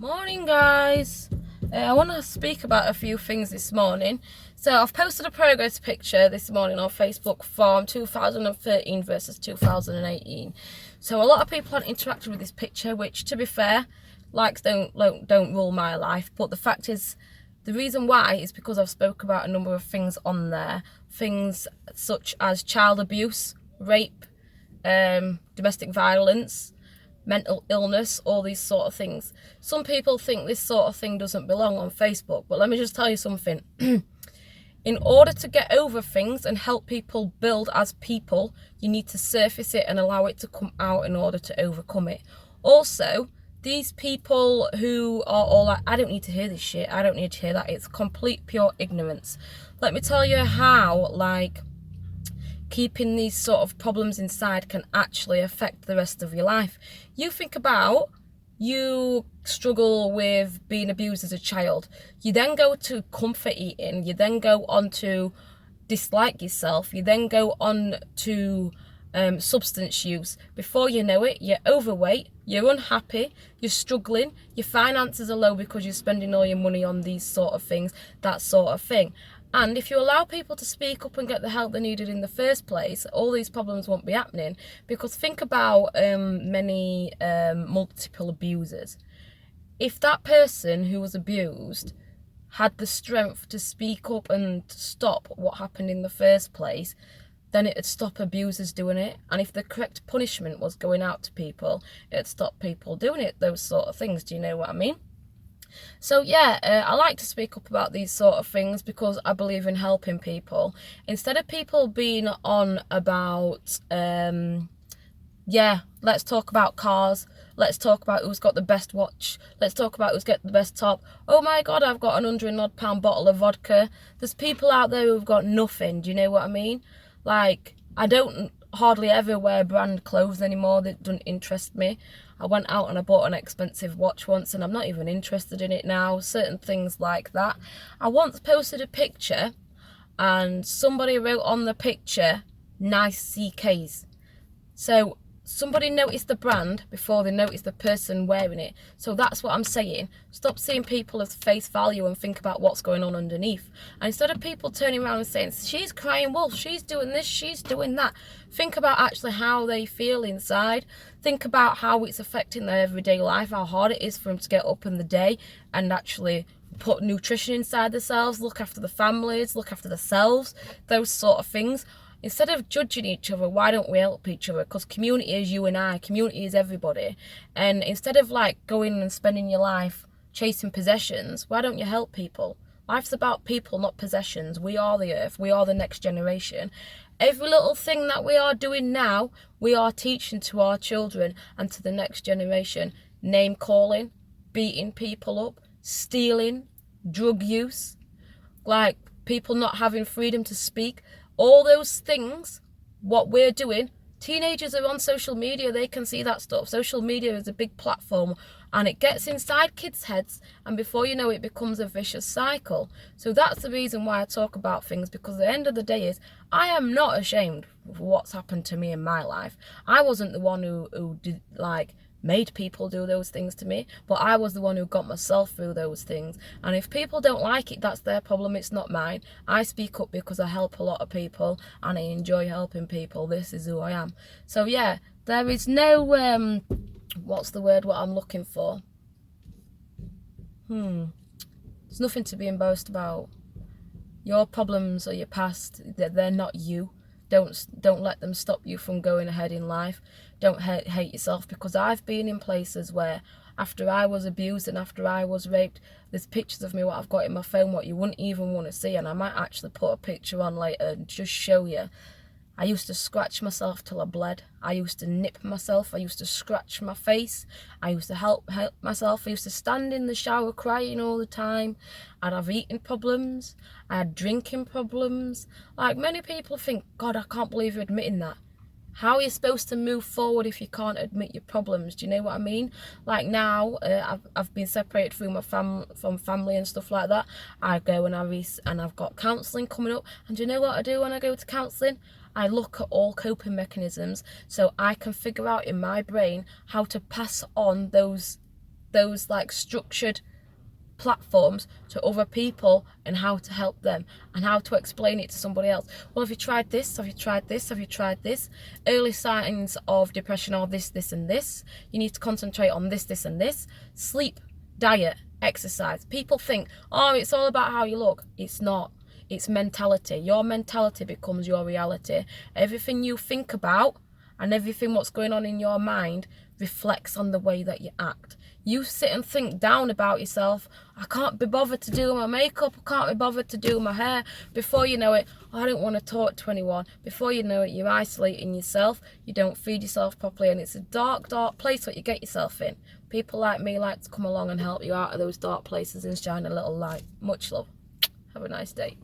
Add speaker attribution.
Speaker 1: Morning, guys. I want to speak about a few things this morning. So I've posted a progress picture this morning on Facebook from 2013 versus 2018. So a lot of people have interacted with this picture, which, to be fair, likes don't rule my life. But the fact is, the reason why is because I've spoke about a number of things on there, things such as child abuse, rape, domestic violence, mental illness, all these sort of things. Some people think this sort of thing doesn't belong on Facebook, but let me just tell you something. In order to get over things and help people build as people, you need to surface it and allow it to come out in order to overcome it. Also, these people who are all like, I don't need to hear this shit, I don't need to hear that, it's complete pure ignorance. Let me tell you how, keeping these sort of problems inside can actually affect the rest of your life. You think about, you struggle with being abused as a child. You then go to comfort eating. You then go on to dislike yourself. You then go on to substance use. Before you know it, you're overweight, you're unhappy, you're struggling, your finances are low because you're spending all your money on these sort of things, that sort of thing. And if you allow people to speak up and get the help they needed in the first place, all these problems won't be happening. Because think about many multiple abusers. If that person who was abused had the strength to speak up and stop what happened in the first place, then it'd stop abusers doing it. And if the correct punishment was going out to people, it'd stop people doing it, those sort of things. Do you know what I mean? So yeah, I like to speak up about these sort of things because I believe in helping people. Instead of people being on about, let's talk about cars, let's talk about who's got the best watch, let's talk about who's got the best top. Oh my God, I've got an £100 bottle of vodka. There's people out there who've got nothing, do you know what I mean? Like, I don't hardly ever wear brand clothes anymore. That doesn't interest me. I went out and I bought an expensive watch once and I'm not even interested in it now. Certain things like that. I once posted a picture and somebody wrote on the picture, nice CKs. So somebody noticed the brand before they noticed the person wearing it. So that's what I'm saying. Stop seeing people as face value and think about what's going on underneath. And instead of people turning around and saying, she's crying wolf, she's doing this, she's doing that, think about actually how they feel inside. Think about how it's affecting their everyday life, how hard it is for them to get up in the day and actually put nutrition inside themselves, look after the families, look after themselves, those sort of things. Instead of judging each other, why don't we help each other? Because community is you and I, community is everybody. And instead of going and spending your life chasing possessions, why don't you help people? Life's about people, not possessions. We are the earth, we are the next generation. Every little thing that we are doing now, we are teaching to our children and to the next generation. Name calling, beating people up, stealing, drug use, people not having freedom to speak. All those things, what we're doing, teenagers are on social media, they can see that stuff. Social media is a big platform and it gets inside kids' heads and before you know it becomes a vicious cycle. So that's the reason why I talk about things, because at the end of the day is, I am not ashamed of what's happened to me in my life. I wasn't the one who did made people do those things to me, but I was the one who got myself through those things. And if people don't like it, that's their problem, it's not mine. I speak up because I help a lot of people and I enjoy helping people. This is who I am. So yeah, there is no what's the word what I'm looking for? There's nothing to be embarrassed about. Your problems or your past, they're not you. Don't let them stop you from going ahead in life. Don't hate yourself, because I've been in places where after I was abused and after I was raped, there's pictures of me what I've got in my phone what you wouldn't even want to see, and I might actually put a picture on later and just show you. I used to scratch myself till I bled. I used to nip myself. I used to scratch my face. I used to help myself. I used to stand in the shower crying all the time. I'd have eating problems. I had drinking problems. Many people think, God, I can't believe you're admitting that. How are you supposed to move forward if you can't admit your problems? Do you know what I mean? Now, I've been separated from family and stuff like that. I go and I've got counselling coming up. And do you know what I do when I go to counselling? I look at all coping mechanisms so I can figure out in my brain how to pass on those those like structured platforms to other people and how to help them and how to explain it to somebody else. Well, have you tried this? Have you tried this? Have you tried this? Early signs of depression are this, this, and this. You need to concentrate on this, this, and this. Sleep, diet, exercise. People think, oh, it's all about how you look. It's not. It's mentality. Your mentality becomes your reality. Everything you think about and everything what's going on in your mind reflects on the way that you act. You sit and think down about yourself. I can't be bothered to do my makeup. I can't be bothered to do my hair. Before you know it, I don't want to talk to anyone. Before you know it, you're isolating yourself. You don't feed yourself properly, and it's a dark, dark place that you get yourself in. People like me like to come along and help you out of those dark places and shine a little light. Much love. Have a nice day.